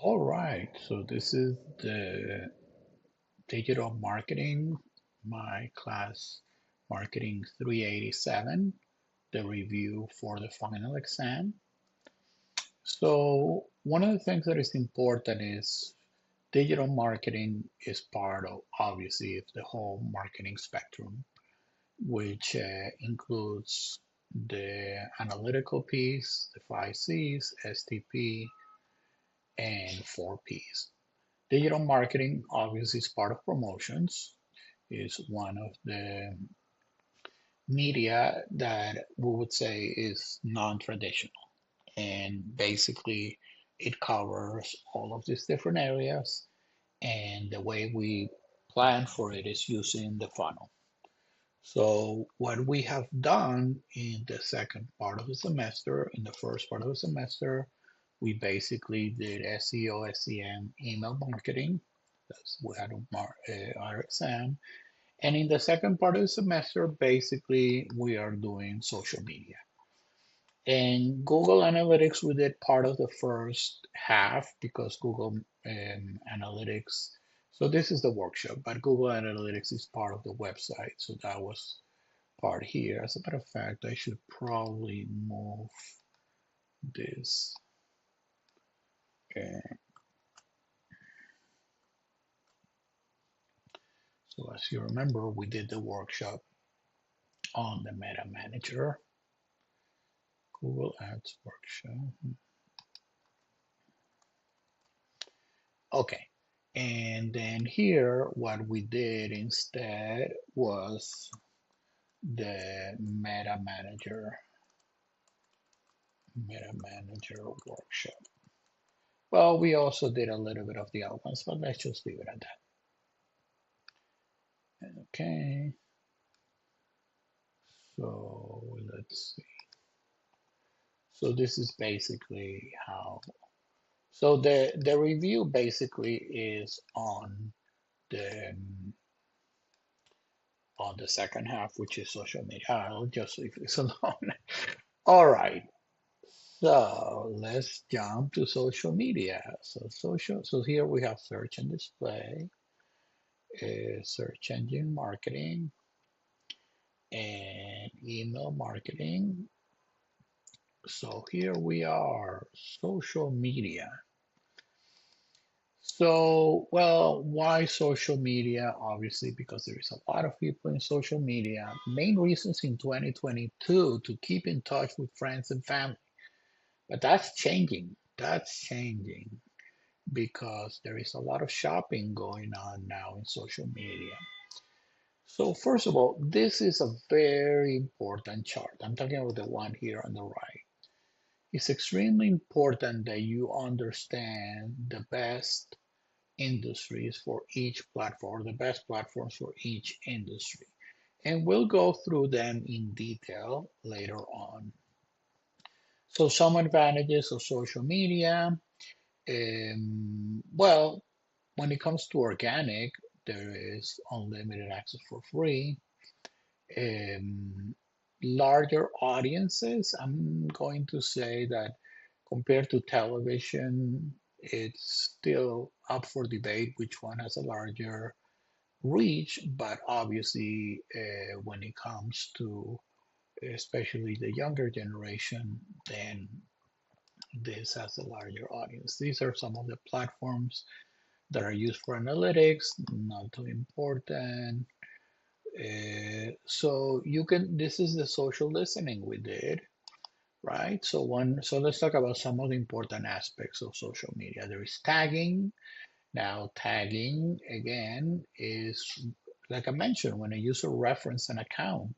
All right, so this is the digital marketing, my class marketing 387, the review for the final exam. So one of the things that is important is digital marketing is part of obviously the whole marketing spectrum, which includes the analytical piece, the 5 C's, STP, and 4 P's. Digital marketing obviously is part of promotions, is one of the media that we would say is non-traditional. And basically, it covers all of these different areas. And the way we plan for it is using the funnel. So, what we have done in the second part of the semester, in the first part of the semester, we basically did SEO, SEM, email marketing. That's we had our exam. And in the second part of the semester, basically, we are doing social media. And Google Analytics, we did part of the first half because Google Analytics. So this is the workshop, but Google Analytics is part of the website. So that was part here. As a matter of fact, I should probably move this. Uh, so as you remember, we did the workshop on the Meta Manager, Google Ads workshop. Okay. And then here, what we did instead was the Meta Manager workshop. Well, we also did a little bit of the other ones, but let's just leave it at that. Okay. So let's see. So this is basically how. So the review basically is the second half, which is social media. I'll just leave this alone. All right. So let's jump to social media. So here we have search and display, search engine marketing, and email marketing. So here we are, social media. So, well, why social media? Obviously, because there is a lot of people in social media. Main reasons in 2022 to keep in touch with friends and family. But that's changing. That's changing because there is a lot of shopping going on now in social media. So first of all, this is a very important chart. I'm talking about the one here on the right. It's extremely important that you understand the best industries for each platform, the best platforms for each industry. And we'll go through them in detail later on. So some advantages of social media. Well, when it comes to organic, there is unlimited access for free. Um, Larger audiences, I'm going to say that compared to television, it's still up for debate which one has a larger reach, but obviously, when it comes to especially the younger generation, then this has a larger audience. These are some of the platforms that are used for analytics, not too important. So you can, this is the social listening we did, right? So let's talk about some of the important aspects of social media. There is tagging. Now, tagging again is, like I mentioned, when a user reference an account.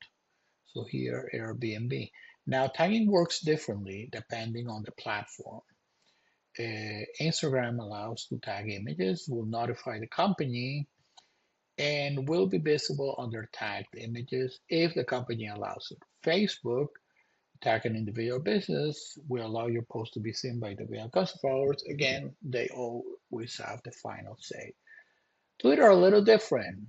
So here, Airbnb. Now, tagging works differently depending on the platform. Instagram allows to tag images, will notify the company, and will be visible under tagged images if the company allows it. Facebook, tag an individual business, will allow your post to be seen by the individual customer followers. Again, they always have the final say. Twitter a little different.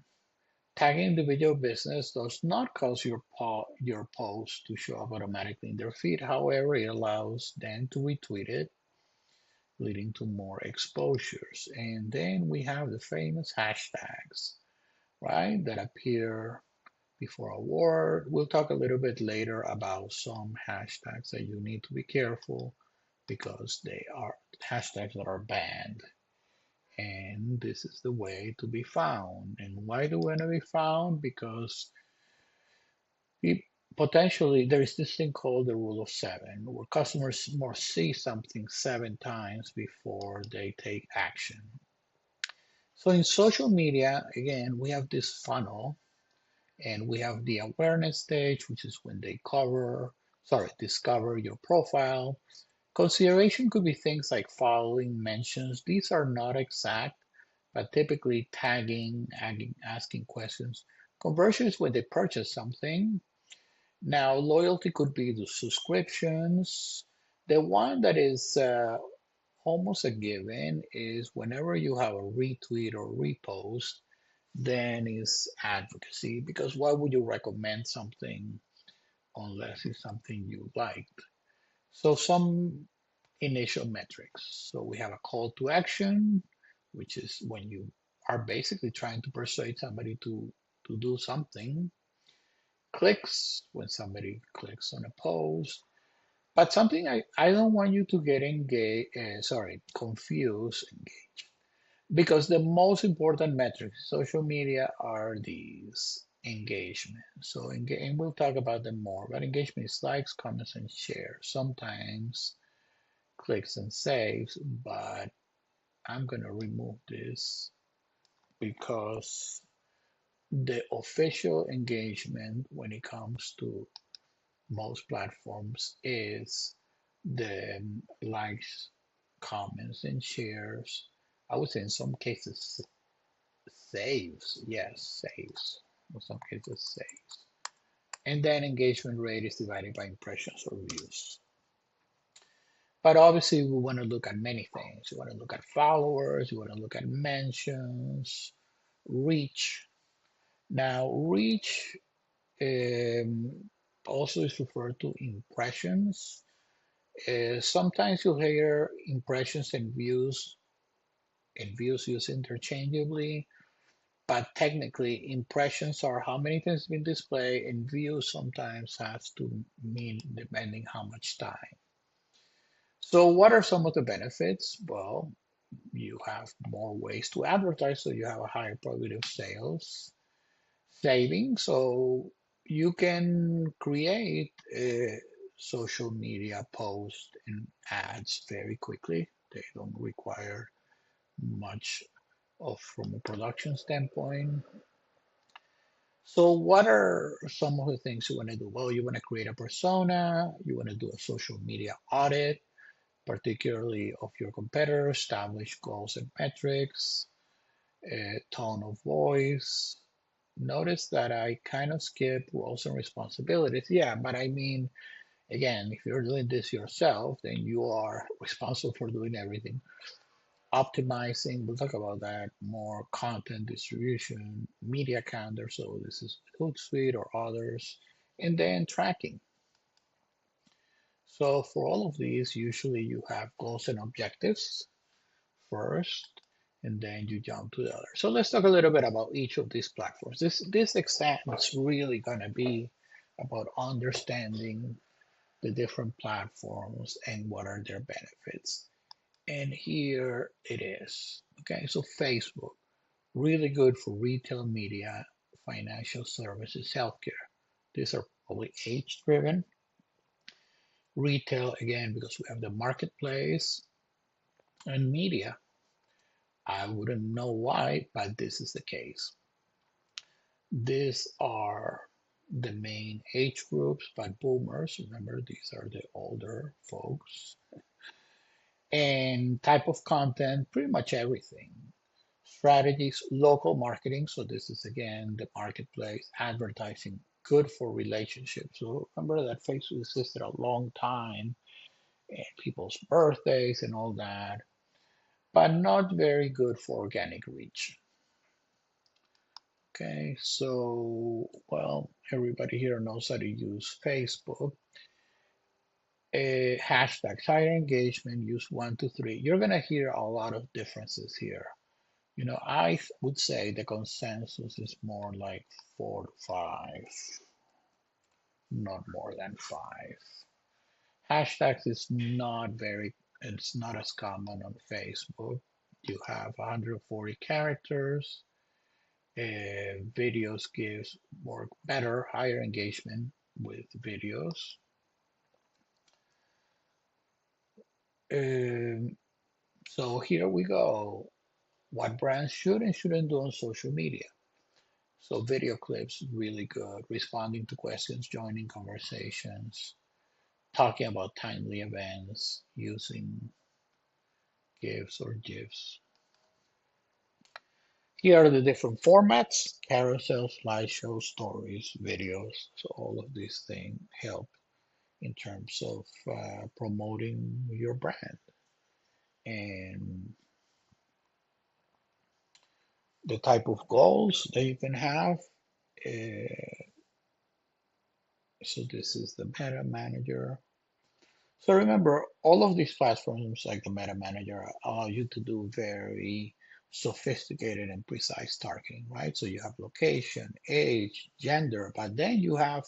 Tagging individual business does not cause your post to show up automatically in their feed. However, it allows them to retweet it leading to more exposures. And then we have the famous hashtags, right, that appear before a word. We'll talk a little bit later about some hashtags that you need to be careful because they are hashtags that are banned. And this is the way to be found. And why do we want to be found? Because we potentially there is this thing called the rule of seven, where customers must see something 7 times before they take action. So in social media, again, we have this funnel and we have the awareness stage, which is when they discover your profile. Consideration could be things like following, mentions. These are not exact, but typically tagging, asking questions. Conversion is when they purchase something. Now, loyalty could be the subscriptions. The one that is almost a given is whenever you have a retweet or repost, then is advocacy. Because why would you recommend something unless it's something you liked? So, some initial metrics. So, we have a call to action, which is when you are basically trying to persuade somebody to do something. Clicks, when somebody clicks on a post. But something I don't want you to get confused, because the most important metrics in social media are these engagement. So, and we'll talk about them more, but engagement is likes, comments, and shares. Sometimes clicks and saves, but I'm going to remove this because the official engagement when it comes to most platforms is the likes, comments, and shares. I would say in some cases saves. Yes, saves. In some cases saves. And then engagement rate is divided by impressions or views. But obviously, we want to look at many things. You want to look at followers, you want to look at mentions, reach. Now, reach also is referred to impressions. Sometimes you'll hear impressions and views used interchangeably, but technically impressions are how many times it's been displayed, and views sometimes has to mean depending how much time. So what are some of the benefits? Well, you have more ways to advertise, so you have a higher probability of sales, savings, so you can create a social media posts and ads very quickly. They don't require much of from a production standpoint. So what are some of the things you want to do? Well, you want to create a persona, you want to do a social media audit, particularly of your competitors, establish goals and metrics, tone of voice. Notice that I kind of skip roles and responsibilities. Yeah, but I mean, again, if you're doing this yourself, then you are responsible for doing everything. Optimizing, we'll talk about that more, content distribution, media calendar. So this is Hootsuite or others, and then tracking. So for all of these, usually you have goals and objectives first, and then you jump to the other. So let's talk a little bit about each of these platforms. This exam is really going to be about understanding the different platforms and what are their benefits. And here it is. Okay, so Facebook, really good for retail media, financial services, healthcare. These are probably age driven. Retail, again, because we have the marketplace, and media. I wouldn't know why, but this is the case. These are the main age groups, but boomers, remember, these are the older folks. And type of content, pretty much everything. Strategies, local marketing. So this is again the marketplace, advertising, good for relationships. So remember that Facebook existed a long time, and people's birthdays and all that, but not very good for organic reach. Okay, so well, everybody here knows how to use Facebook. Hashtags, higher engagement, use 1 to 3. You're gonna hear a lot of differences here. I would say the consensus is more like 4 to 5, not more than 5. Hashtags is not very, it's not as common on Facebook. You have 140 characters. Videos gives more better, higher engagement with videos. Um, so here we go. What brands should and shouldn't do on social media. So video clips, really good. Responding to questions, joining conversations, talking about timely events, using GIFs or GIFs. Here are the different formats: carousel, slideshow, stories, videos. So all of these things help in terms of promoting your brand. And the type of goals that you can have. Uh, so this is the Meta Manager. So remember, all of these platforms like the Meta Manager allow you to do very sophisticated and precise targeting, right? So you have location, age, gender, but then you have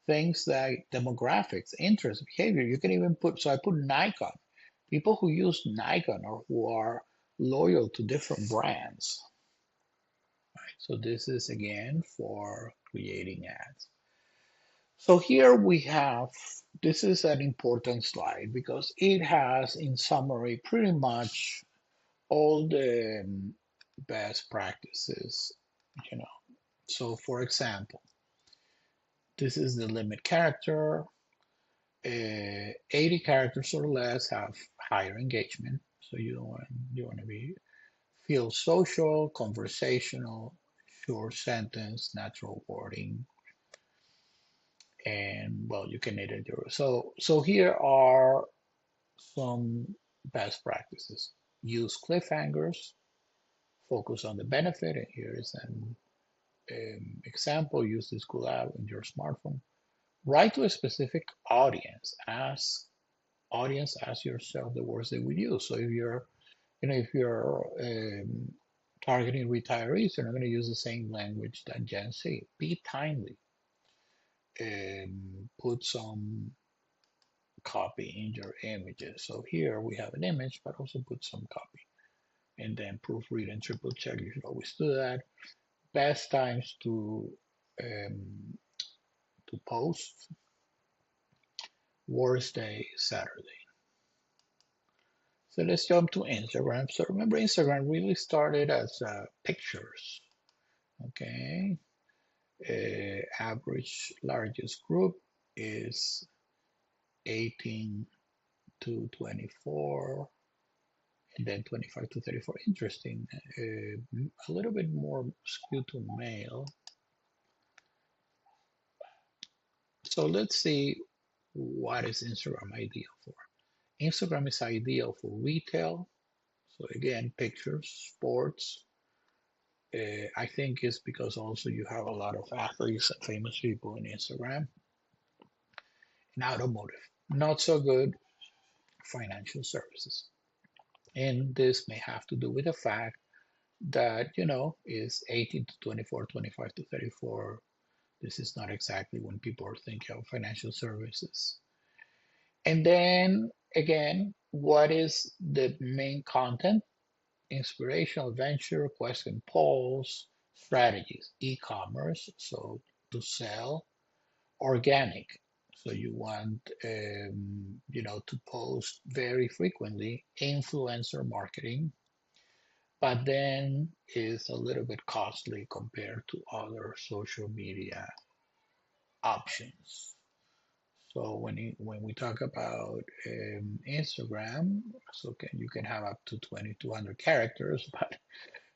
things like demographics, interests, behavior. You can even put, so I put Nikon. People who use Nikon or who are loyal to different brands. So this is again for creating ads. So here we have, this is an important slide because it has in summary pretty much all the best practices, you know. So for example, this is the limit character. 80 characters or less have higher engagement. So you want to be feel social, conversational, short sentence, natural wording, and well, you can edit your. So here are some best practices. Use cliffhangers, focus on the benefit, and here is an example. Use this cool app in your smartphone. Write to a specific audience. Ask yourself the words they would use. So if you're targeting retirees, you're not going to use the same language that Gen Z. Be timely. Put some copy in your images. So here we have an image, but also put some copy. And then proofread and triple check. You should always do that. Best times um, to post. Worst day, Saturday. So let's jump to Instagram. So remember, Instagram really started as pictures. Okay. Average largest group is 18 to 24, and then 25 to 34. Interesting. A little bit more skewed to male. So let's see, what is Instagram ideal for? Instagram is ideal for retail. So again, pictures, sports. I think it's because also you have a lot of athletes and famous people in Instagram. And automotive, not so good, financial services. And this may have to do with the fact that, is 18 to 24, 25 to 34. This is not exactly when people are thinking of financial services. And then again, what is the main content? Inspirational, adventure, question, polls, strategies, e-commerce, so to sell, organic. So you want, to post very frequently, influencer marketing, but then is a little bit costly compared to other social media options. So when we talk about Instagram, you can have up to 2,200 characters, but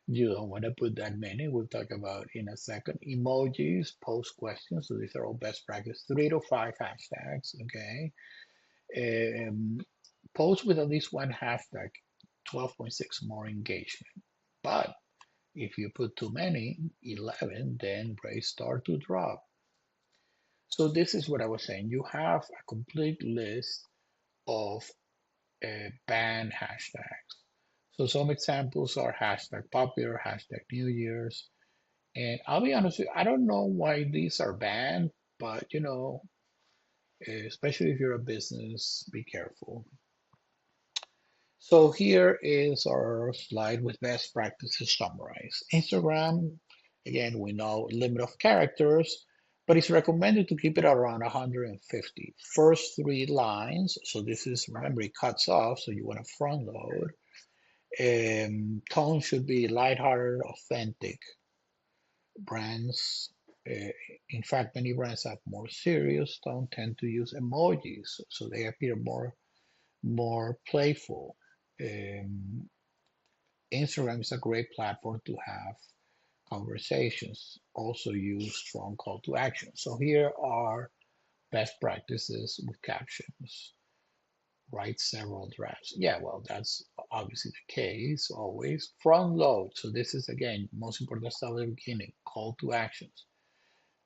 you don't want to put that many. We'll talk about in a second. Emojis, post questions. So these are all best practice. 3 to 5 hashtags. Okay. Um, Post with at least one hashtag, 12.6 more engagement. But if you put too many, 11, then rates start to drop. So this is what I was saying. You have a complete list of banned hashtags. So some examples are hashtag popular, hashtag New Year's. And I'll be honest with you, I don't know why these are banned, but especially if you're a business, be careful. So here is our slide with best practices summarized. Instagram, again, we know limit of characters, but it's recommended to keep it around 150. First three lines, so this is, remember, it cuts off, so you want to front load. Tone should be lighthearted, authentic. Brands, uh, in fact, many brands have more serious tone, tend to use emojis, so they appear more playful. Um, Instagram is a great platform to have conversations. Also use strong call to action. So here are best practices with captions. Write several drafts. Yeah, well, that's obviously the case always. Front load. So this is again most important stuff at the beginning. Call to actions.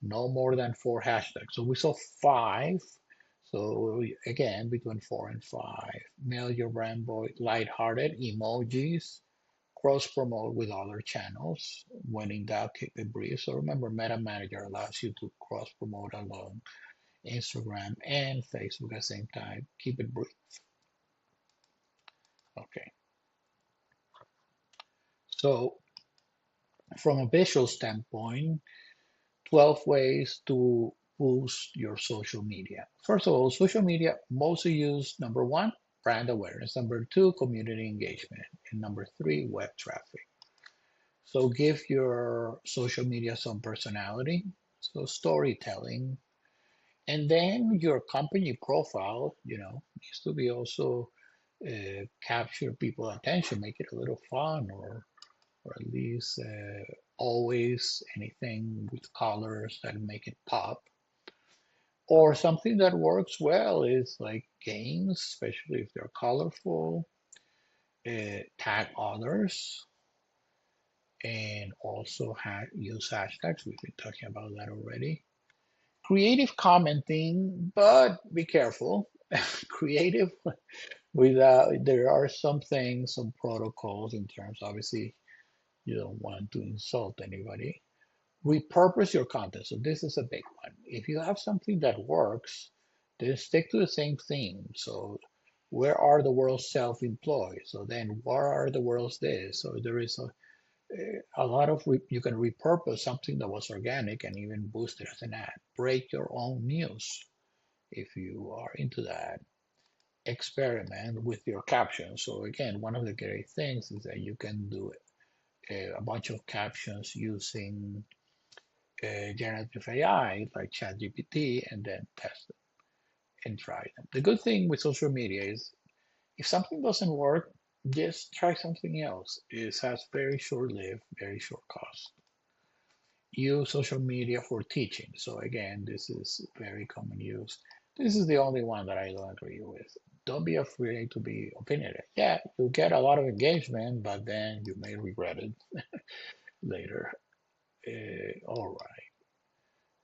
No more than four hashtags. So we saw five. So again, between four and five. Mail your brand boy lighthearted emojis, cross promote with other channels. When in doubt, keep it brief. So remember, Meta Manager allows you to cross promote along Instagram and Facebook at the same time. Keep it brief. Okay. So from a visual standpoint, 12 ways to boost your social media. First of all, social media mostly used number one, brand awareness. Number two, community engagement. And number three, web traffic. So give your social media some personality. So storytelling. And then your company profile, needs to be also capture people's attention, make it a little fun or at least always anything with colors that make it pop. Or something that works well is like games, especially if they're colorful, tag others, and also use hashtags. We've been talking about that already. Creative commenting, but be careful. Creative without, there are some things, some protocols in terms, obviously, you don't want to insult anybody. Repurpose your content. So this is a big one. If you have something that works, then stick to the same theme. So where are the world's self-employed? So then where are the world's this? So there is a lot of, you can repurpose something that was organic and even boost it as an ad. Break your own news if you are into that. Experiment with your captions. So again, one of the great things is that you can do a bunch of captions using generative AI like ChatGPT and then test them and try them. The good thing with social media is if something doesn't work, just try something else. It has very short live, very short cost. Use social media for teaching. So again, this is very common use. This is the only one that I don't agree with. Don't be afraid to be opinionated. Yeah, you get a lot of engagement, but then you may regret it later. All right.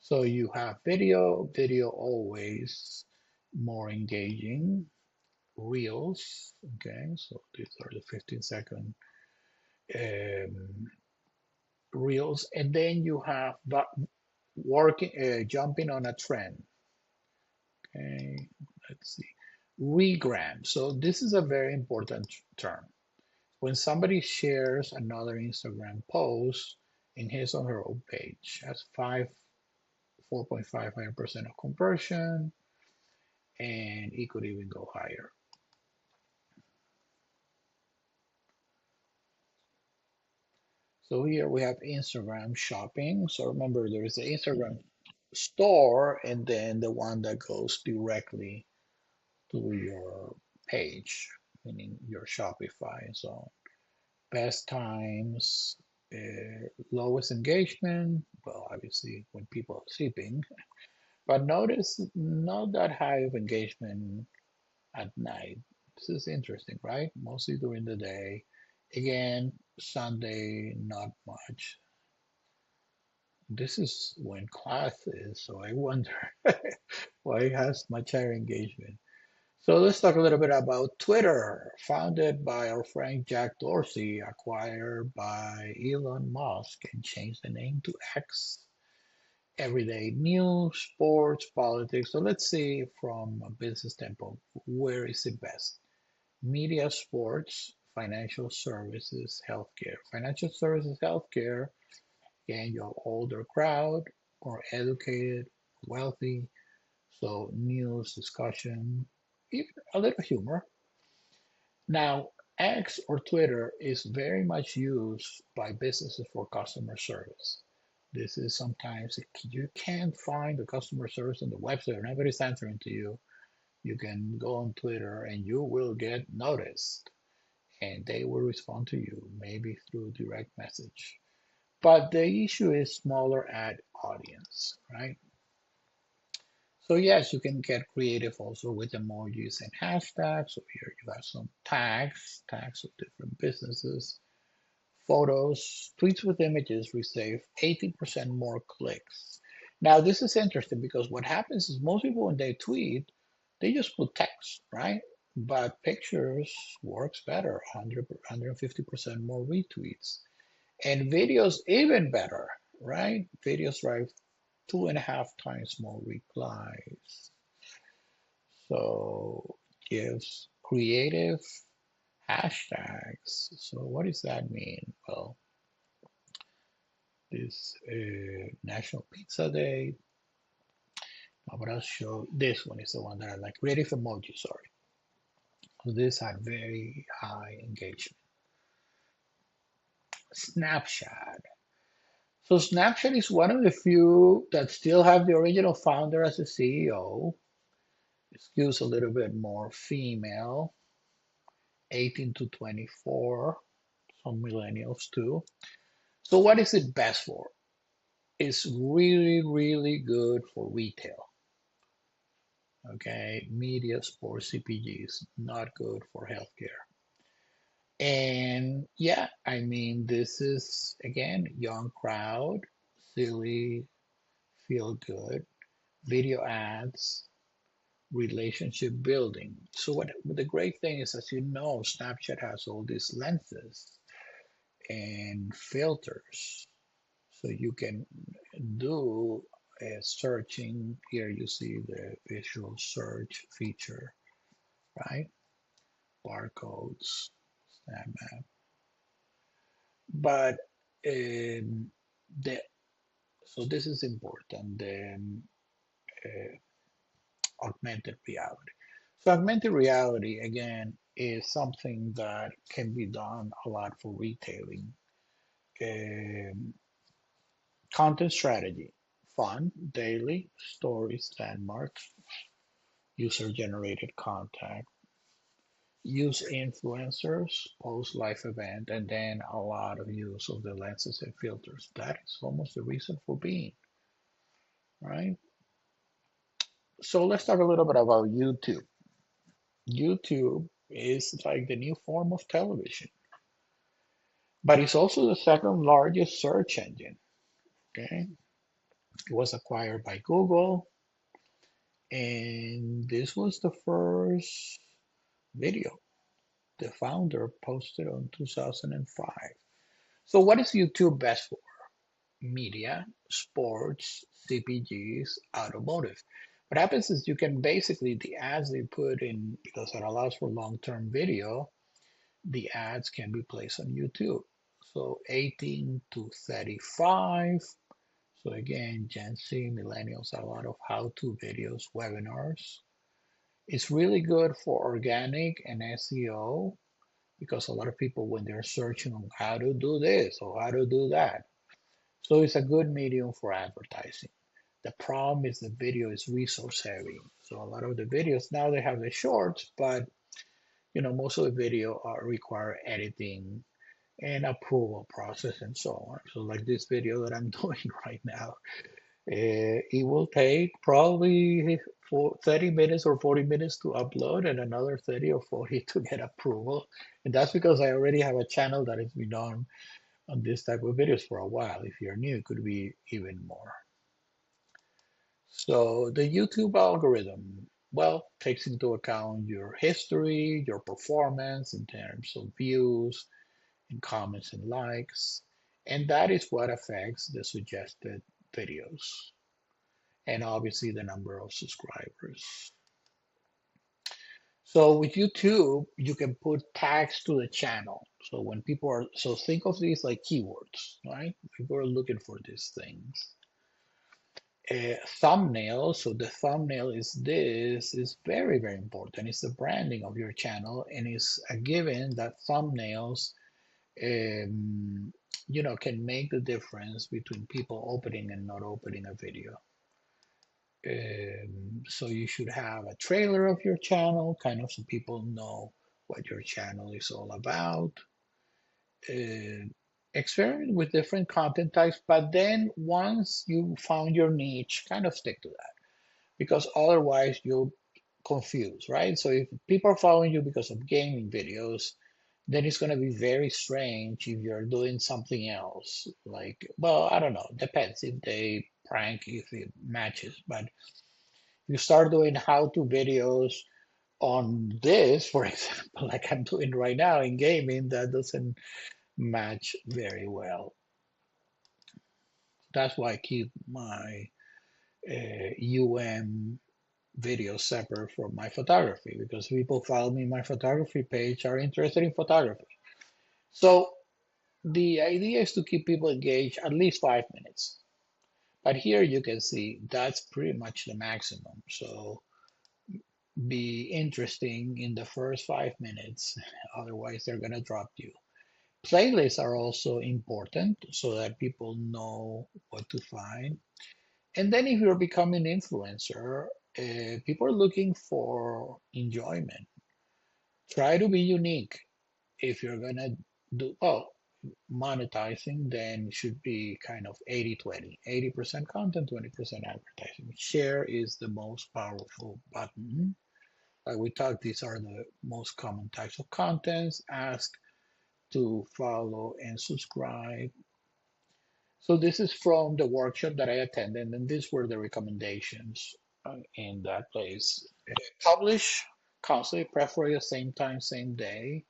So you have video always more engaging. Reels, okay, so these are the 15-second um, reels, and then you have that working, jumping on a trend. Okay, let's see, regram. So this is a very important term. When somebody shares another Instagram post in his or her own page, that's 4.55% of conversion, and it could even go higher. So here we have Instagram shopping. So remember, there is the Instagram store and then the one that goes directly to your page, meaning your Shopify and so on. Best times, lowest engagement, well, obviously when people are sleeping, but notice not that high of engagement at night. This is interesting, right? Mostly during the day. Again, Sunday, not much. This is when class is, so I wonder why it has much higher engagement. So let's talk a little bit about Twitter, founded by our friend Jack Dorsey, acquired by Elon Musk, and changed the name to X. Everyday news, sports, politics. So let's see from a business standpoint, where is it best? Media, sports, financial services, healthcare. Financial services, healthcare, again, your older crowd, more educated, wealthy. So news, discussion, even a little humor. Now, X or Twitter is very much used by businesses for customer service. This is sometimes you can't find the customer service on the website or nobody's answering to you. You can go on Twitter and you will get noticed and they will respond to you, maybe through direct message. But the issue is smaller ad audience, right? So yes, you can get creative also with emojis and hashtags. So here you have some tags of different businesses, photos, tweets with images receive 80% more clicks. Now this is interesting because what happens is most people when they tweet, they just put text, right? But pictures works better, 150% more retweets. And videos even better, right? Videos drive 2.5 times more replies. So gives creative hashtags. So what does that mean? Well, this National Pizza Day. But I'll show this one is the one that I like. Creative emoji, sorry. So this had very high engagement. Snapchat. So Snapchat is one of the few that still have the original founder as the CEO. It skews a little bit more female, 18 to 24, some millennials too. So what is it best for? It's really, really good for retail. Okay, media, sports, CPGs, not good for healthcare. And yeah, I mean, this is again, young crowd, silly, feel good, video ads, relationship building. So what the great thing is, as you know, Snapchat has all these lenses and filters. So you can do searching. Here you see the visual search feature, right? Barcodes, snap map. But the so this is important. The augmented reality. So augmented reality again is something that can be done a lot for retailing. Um, Content strategy, fun, daily, stories, landmarks, user generated content, use influencers, post live event, and then a lot of use of the lenses and filters. That is almost the reason for being, right? So let's talk a little bit about YouTube. YouTube is like the new form of television, but it's also the second largest search engine. Okay, it was acquired by Google, and this was the first video the founder posted on 2005. So what is YouTube best for? Media, sports, CPGs, automotive. What happens is you can basically, the ads they put in, because it allows for long-term video, the ads can be placed on YouTube. So 18 to 35. So again, Gen Z, millennials, a lot of how-to videos, webinars. It's really good for organic and SEO because a lot of people, when they're searching on how to do this or how to do that, so it's a good medium for advertising. The problem is the video is resource heavy. So a lot of the videos now they have the shorts, but most of the video require editing and approval process and so on. So like this video that I'm doing right now, it will take probably 30 minutes or 40 minutes to upload and another 30 or 40 to get approval. And that's because I already have a channel that has been on this type of videos for a while. If you're new, it could be even more. So the YouTube algorithm. well, takes into account your history, your performance in terms of views and comments and likes. And that is what affects the suggested videos and obviously the number of subscribers. So with YouTube, you can put tags to the channel. So when people are, so think of these like keywords, right? People are looking for these things. Thumbnail, so the thumbnail is very, very important. It's the branding of your channel, and it's a given that thumbnails, um, can make the difference between people opening and not opening a video. So you should have a trailer of your channel, kind of so people know what your channel is all about. Uh, Experiment with different content types, but then once you found your niche, kind of stick to that because otherwise you'll confuse, right? So if people are following you because of gaming videos, then it's going to be very strange if you're doing something else. Like, well, I don't know, depends if they prank, if it matches, but you start doing how-to videos on this, for example, like I'm doing right now in gaming, that doesn't match very well. That's why I keep my videos separate from my photography because people follow me my photography page are interested in photography. So the idea is to keep people engaged at least 5 minutes. But here you can see that's pretty much the maximum. So be interesting in the first 5 minutes, otherwise they're gonna drop you. Playlists are also important so that people know what to find. And then if you're becoming an influencer, people are looking for enjoyment. Try to be unique. If you're gonna do, well, monetizing, then it should be kind of 80-20. 80% content, 20% advertising. Share is the most powerful button. Like we talked, these are the most common types of contents. Ask to follow and subscribe. So this is from the workshop that I attended, and these were the recommendations in that place. Publish constantly, preferably the same time, same day.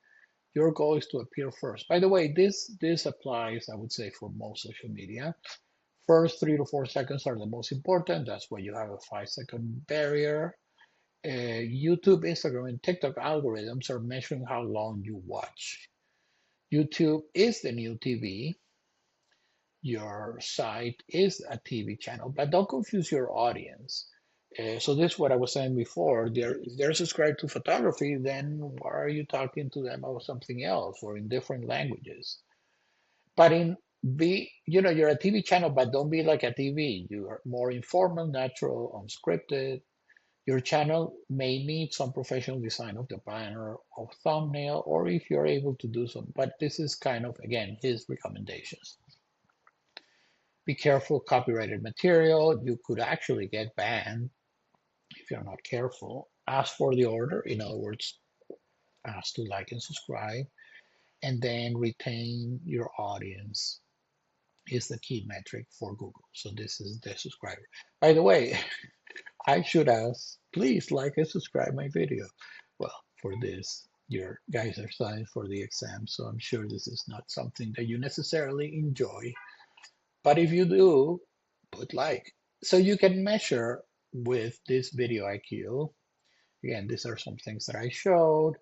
Your goal is to appear first. By the way, this applies, I would say, for most social media. First 3 to 4 seconds are the most important. That's why you have a 5-second barrier. YouTube, Instagram, and TikTok algorithms are measuring how long you watch. YouTube is the new TV. Your site is a TV channel, but don't confuse your audience. So this is what I was saying before. If they're subscribed to photography, then why are you talking to them about something else or in different languages? But you're a TV channel, but don't be like a TV. You are more informal, natural, unscripted. Your channel may need some professional design of the banner or thumbnail, or if you're able to do so. But this is kind of, again, his recommendations. Be careful, copyrighted material. You could actually get banned if you're not careful. Ask for the order. In other words, ask to like and subscribe. And then retain your audience is the key metric for Google. So this is the subscriber. By the way, I should ask, please like and subscribe my video. Well, for this, your guys are studying for the exam, so I'm sure this is not something that you necessarily enjoy. But if you do, put like. So you can measure with this video IQ. Again, these are some things that I showed.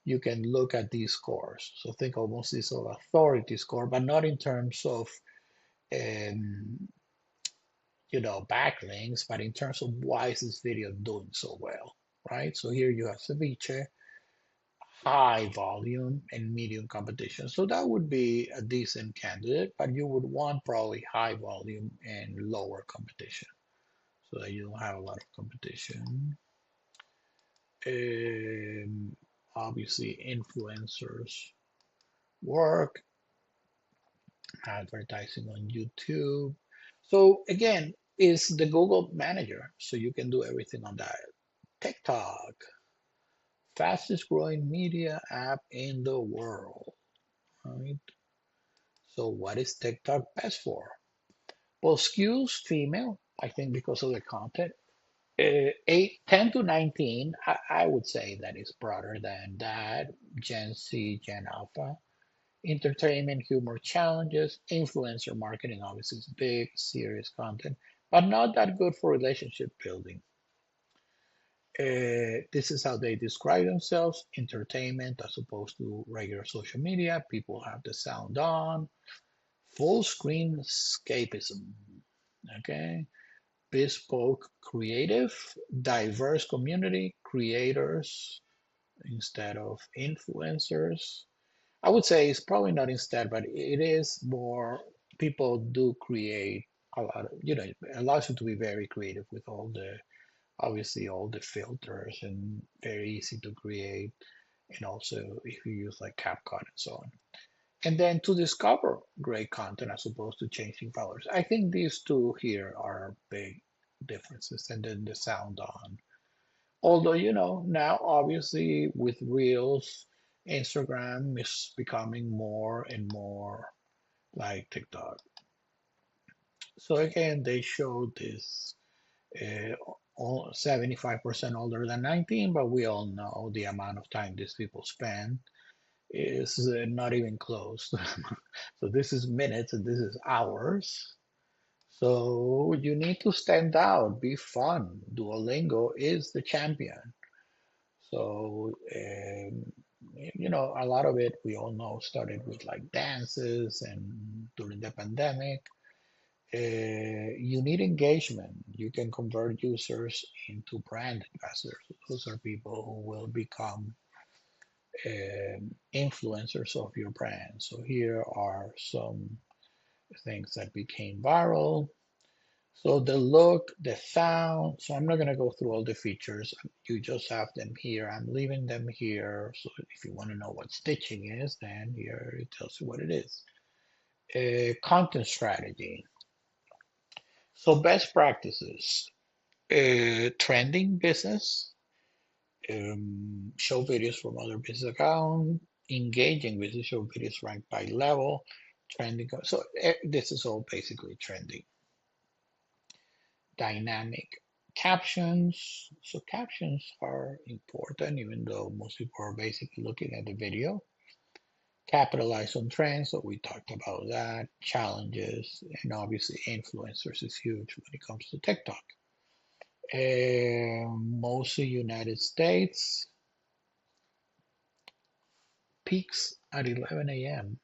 You can look at these scores. So think almost this of authority score, but not in terms of um, backlinks, but in terms of why is this video doing so well, right? So here you have ceviche, high volume and medium competition. So that would be a decent candidate, but you would want probably high volume and lower competition so that you don't have a lot of competition. Um, Obviously, influencers work, advertising on YouTube. So again, is the Google Manager, so you can do everything on that. TikTok, fastest growing media app in the world, right? So what is TikTok best for? Well, skews female, I think because of the content. 10 to 19, I would say that is broader than that. Gen Z, Gen Alpha. Entertainment, humor, challenges, influencer marketing obviously is big, serious content, but not that good for relationship building. This is how they describe themselves: entertainment as opposed to regular social media. People have the sound on, full screen escapism. Okay, bespoke creative, diverse community, creators instead of influencers. I would say it's probably not instead, but it is more. People do create a lot of, it allows you to be very creative with all the, obviously, all the filters, and very easy to create. And also, if you use like CapCut and so on. And then to discover great content as opposed to changing followers. I think these two here are big differences. And then the sound on. Although, now obviously with Reels, Instagram is becoming more and more like TikTok. So again, they showed this 75% older than 19, but we all know the amount of time these people spend is not even close. So this is minutes and this is hours. So you need to stand out, be fun. Duolingo is the champion. So, a lot of it we all know started with like dances and during the pandemic. You need engagement. You can convert users into brand ambassadors. Those are people who will become influencers of your brand. So here are some things that became viral. So the look, the sound, so I'm not going to go through all the features. You just have them here. I'm leaving them here. So if you want to know what stitching is, then here it tells you what it is. Content strategy. So best practices. Trending business. Show videos from other business accounts. Engaging business, show videos ranked by level. Trending. So this is all basically trending. Dynamic captions. So captions are important, even though most people are basically looking at the video. Capitalize on trends, so we talked about that. Challenges, and obviously influencers is huge when it comes to TikTok. Mostly United States. Peaks at 11 a.m.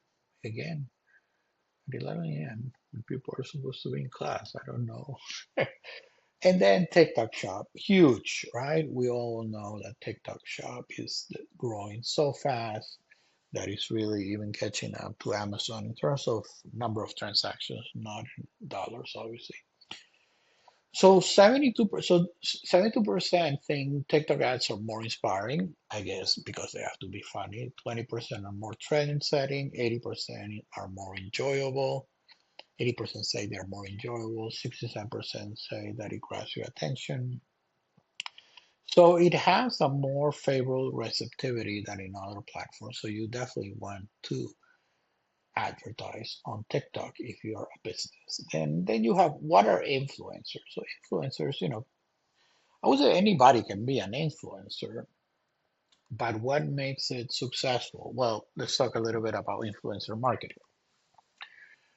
Again, at 11 a.m. when people are supposed to be in class. I don't know. And then TikTok Shop, huge, right? We all know that TikTok Shop is growing so fast that it's really even catching up to Amazon in terms of number of transactions, not in dollars, obviously. So 72% think TikTok ads are more inspiring, I guess, because they have to be funny. 20% are more trend setting, 80% are more enjoyable. 80% say they're more enjoyable, 67% say that it grabs your attention. So it has a more favorable receptivity than in other platforms. So you definitely want to advertise on TikTok if you're a business. Then you have, what are influencers? So influencers, I would say anybody can be an influencer, but what makes it successful? Well, let's talk a little bit about influencer marketing.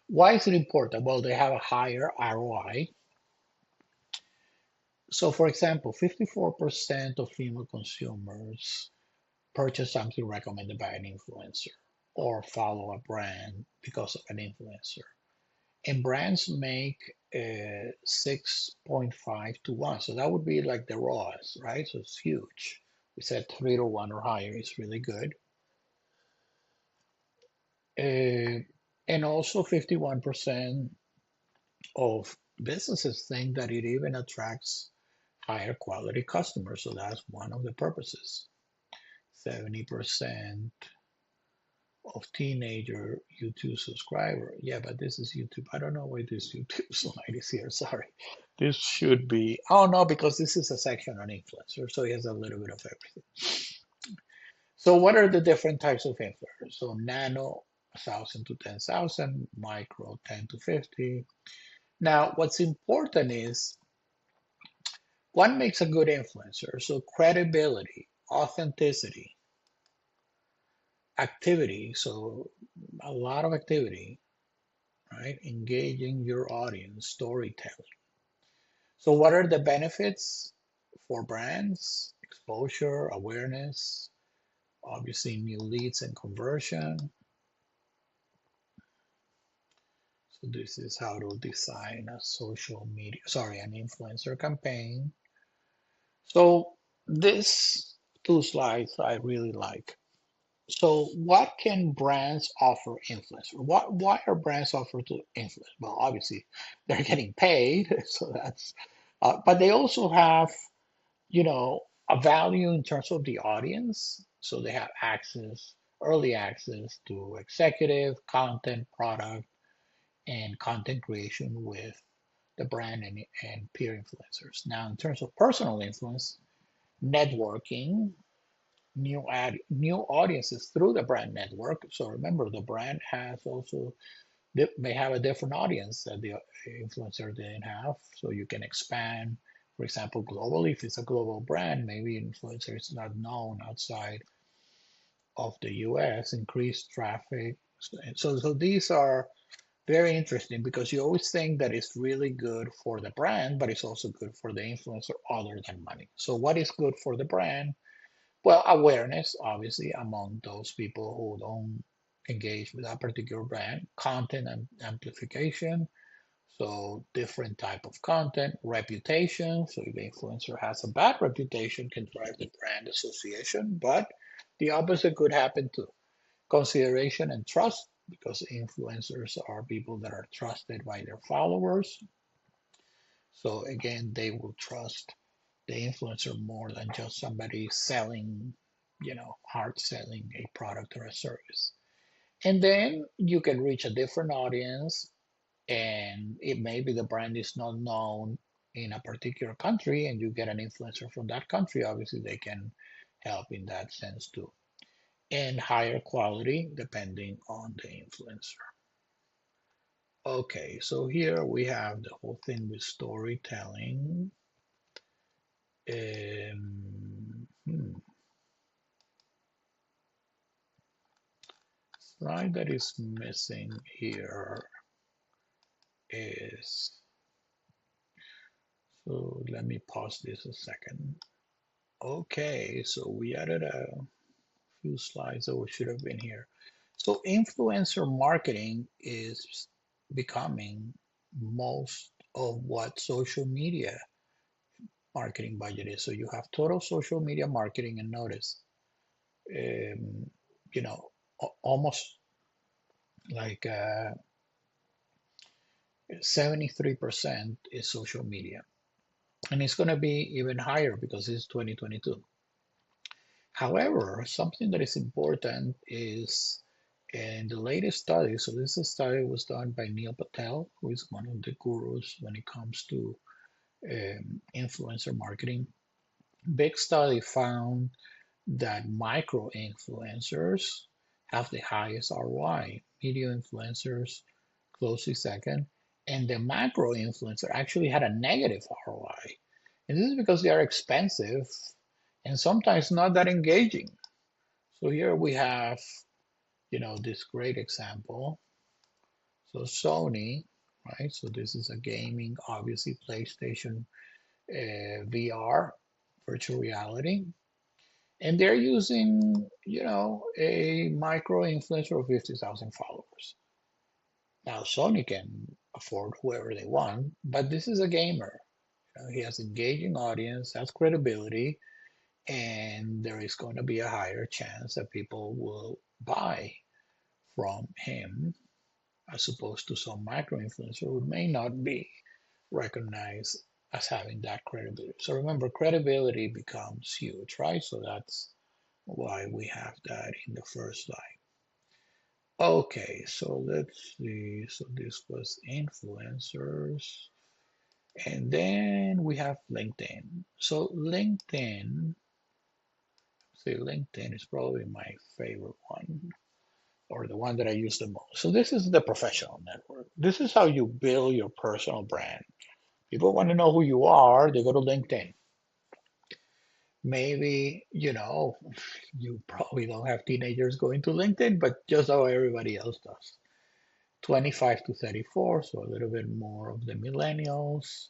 Why is it important? Well, they have a higher ROI. So, for example, 54% of female consumers purchase something recommended by an influencer or follow a brand because of an influencer. And brands make 6.5 to 1. So that would be like the ROAS, right? So it's huge. We said 3 to 1 or higher is really good. Uh, and also 51% of businesses think that it even attracts higher quality customers. So that's one of the purposes. 70% of teenager YouTube subscriber. Yeah, but this is YouTube. I don't know why this YouTube slide is here. Sorry. This should be, oh no, because this is a section on influencers. So it has a little bit of everything. So what are the different types of influencers? So nano, 1,000 to 10,000, micro, 10 to 50. Now, what's important is What makes a good influencer? So credibility, authenticity, activity. So a lot of activity, right? Engaging your audience, storytelling. So what are the benefits for brands? Exposure, awareness, obviously new leads and conversion. So this is how to design a social media, sorry, an influencer campaign. So this two slides I really like. So what can brands offer influencers? Why are brands offer to influence? Well, obviously they're getting paid, so that's. But they also have, a value in terms of the audience. So they have access, early access to executive content, product, and content creation with the brand and peer influencers. Now, in terms of personal influence, networking, new audiences through the brand network. So remember, the brand has also may have a different audience that the influencer didn't have. So you can expand, for example, globally. If it's a global brand, maybe influencer is not known outside of the US, increase traffic. So these are very interesting because you always think that it's really good for the brand, but it's also good for the influencer other than money. So what is good for the brand? Well, awareness, obviously, among those people who don't engage with that particular brand, content and amplification. So different type of content, reputation. So if the influencer has a bad reputation, can drive the brand association, but the opposite could happen too. Consideration and trust, because influencers are people that are trusted by their followers. So again, they will trust the influencer more than just somebody selling, hard selling a product or a service. And then you can reach a different audience, and it may be the brand is not known in a particular country, and you get an influencer from that country. Obviously, they can help in that sense too. And higher quality depending on the influencer. Okay, so here we have the whole thing with storytelling. Slide that is missing here is, so let me pause this a second. Okay, so we added a few slides that should have been here. So influencer marketing is becoming most of what social media marketing budget is. So you have total social media marketing, and notice, um, you know, almost like 73% is social media. And it's going to be even higher because it's 2022. However, something that is important is in the latest study, so this study was done by Neil Patel, who is one of the gurus when it comes to influencer marketing. Big study found that micro influencers have the highest ROI, medium influencers closely second, and the macro influencer actually had a negative ROI. And this is because they are expensive and sometimes not that engaging. So here we have, this great example. So Sony, right? So this is a gaming, obviously PlayStation VR, virtual reality. And they're using, a micro influencer of 50,000 followers. Now, Sony can afford whoever they want, but this is a gamer. He has engaging audience, has credibility, and there is going to be a higher chance that people will buy from him as opposed to some micro influencer who may not be recognized as having that credibility. So remember, credibility becomes huge, right? So that's why we have that in the first slide. Okay, so let's see. So this was influencers. And then we have LinkedIn. So LinkedIn, see, LinkedIn is probably my favorite one, or the one that I use the most. So this is the professional network. This is how you build your personal brand. People want to know who you are, they go to LinkedIn. Maybe, you probably don't have teenagers going to LinkedIn, but just how everybody else does. 25 to 34, so a little bit more of the millennials,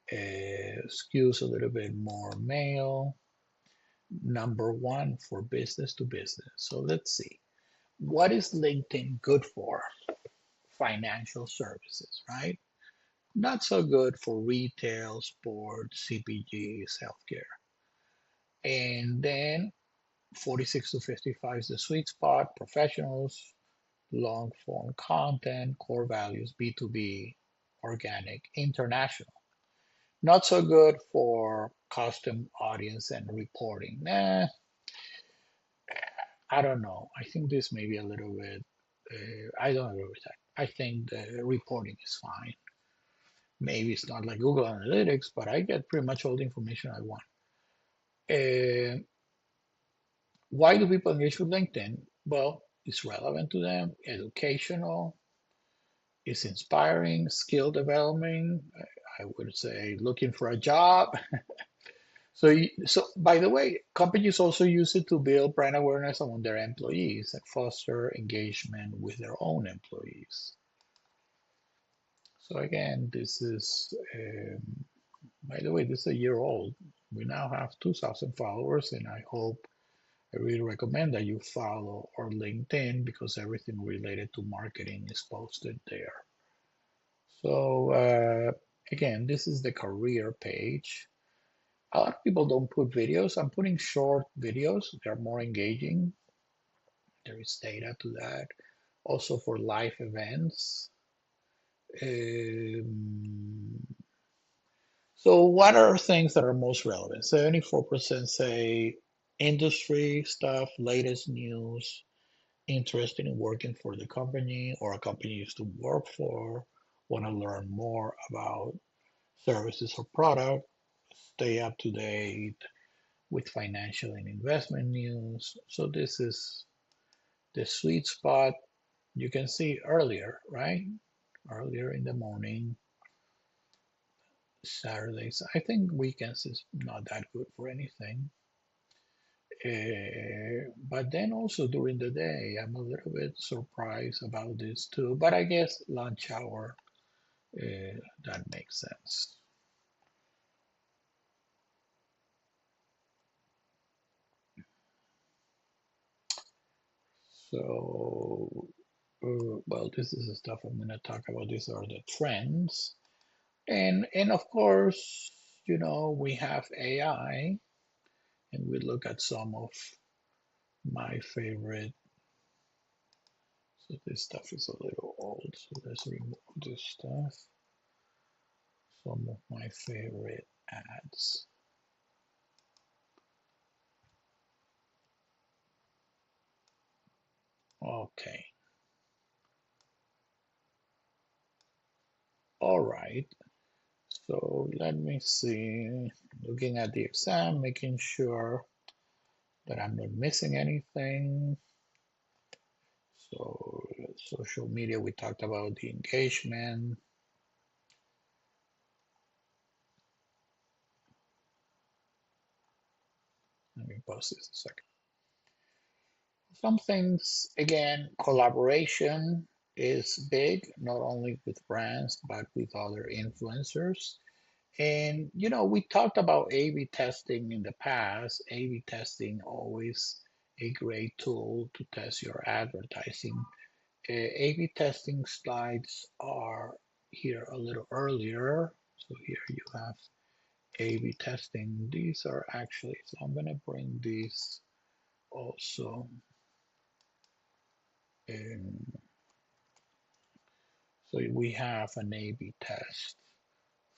skews a little bit more male. Number one for business to business. So let's see. What is LinkedIn good for? Financial services, right? Not so good for retail, sports, CPGs, healthcare. And then 46 to 55 is the sweet spot, professionals, long form content, core values, B2B, organic, international. Not so good for custom audience and reporting. Nah, I don't know. I think this may be a little bit, I don't agree with that. I think the reporting is fine. Maybe it's not like Google Analytics, but I get pretty much all the information I want. Uh, why do people engage with LinkedIn? Well, it's relevant to them, educational, it's inspiring, skill development. I would say looking for a job. So by the way, companies also use it to build brand awareness among their employees and foster engagement with their own employees. So again, this is, by the way, this is a year old. We now have 2,000 followers, and I really recommend that you follow our LinkedIn because everything related to marketing is posted there. So again, this is the career page. A lot of people don't put videos. I'm putting short videos. They're more engaging. There is data to that. Also for live events. Um, so what are things that are most relevant? 74% say industry stuff, latest news, interested in working for the company or a company you used to work for, want to learn more about services or product, stay up to date with financial and investment news. So this is the sweet spot. You can see earlier, right? Earlier in the morning, Saturdays. I think weekends is not that good for anything. But then also during the day, I'm a little bit surprised about this too. But I guess lunch hour, that makes sense. So, well, this is the stuff I'm going to talk about. These are the trends. And of course, we have AI, and we look at some of my favorite. So this stuff is a little old, so let's remove this stuff. Some of my favorite ads. Okay, all right. So let me see. Looking at the exam, making sure that I'm not missing anything. So social media, we talked about the engagement. Let me pause this a second. Some things, again, collaboration is big, not only with brands, but with other influencers. And, we talked about A/B testing in the past. A/B testing always a great tool to test your advertising. A/B testing slides are here a little earlier. So here you have A/B testing. These are actually, so I'm going to bring these also. Um, so we have an A/B test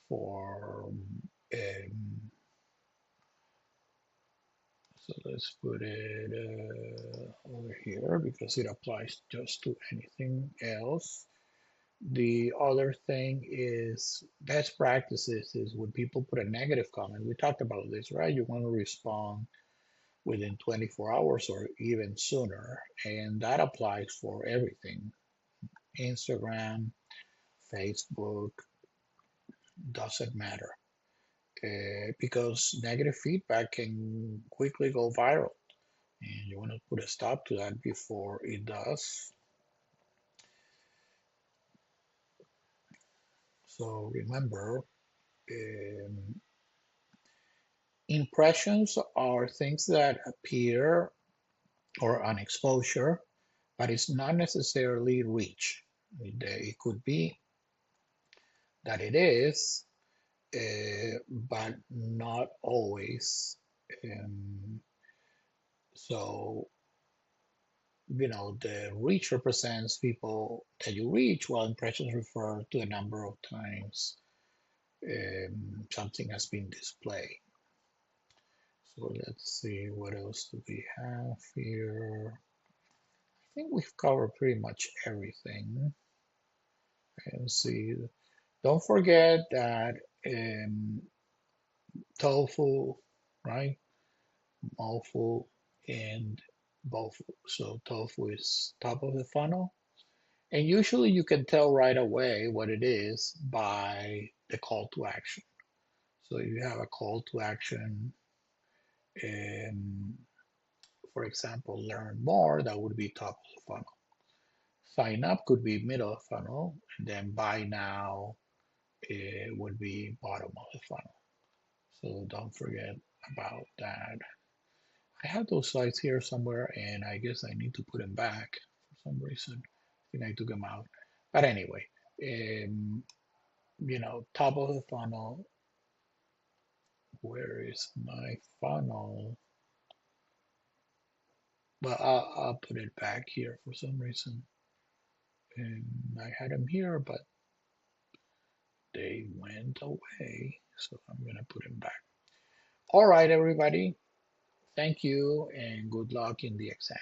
for, so let's put it over here because it applies just to anything else. The other thing is best practices is when people put a negative comment. We talked about this, right? You want to respond within 24 hours or even sooner. And that applies for everything. Instagram, Facebook, doesn't matter. because negative feedback can quickly go viral, and you want to put a stop to that before it does. So remember, um, impressions are things that appear or an exposure, but it's not necessarily reach. It could be that it is, but not always. Um, so, the reach represents people that you reach, while impressions refer to the number of times something has been displayed. So let's see, what else do we have here? I think we've covered pretty much everything. And see, don't forget that um, tofu, right? Mofu and bofu. So tofu is top of the funnel. And usually you can tell right away what it is by the call to action. So if you have a call to action, um, for example, learn more, that would be top of the funnel. Sign up could be middle of the funnel, and then buy now would be bottom of the funnel. So don't forget about that. I have those slides here somewhere, and I guess I need to put them back for some reason. I think I took them out. But anyway, um, top of the funnel. Where is my funnel? Well, I'll put it back here for some reason. And I had them here, but they went away. So I'm going to put them back. All right, everybody. Thank you and good luck in the exam.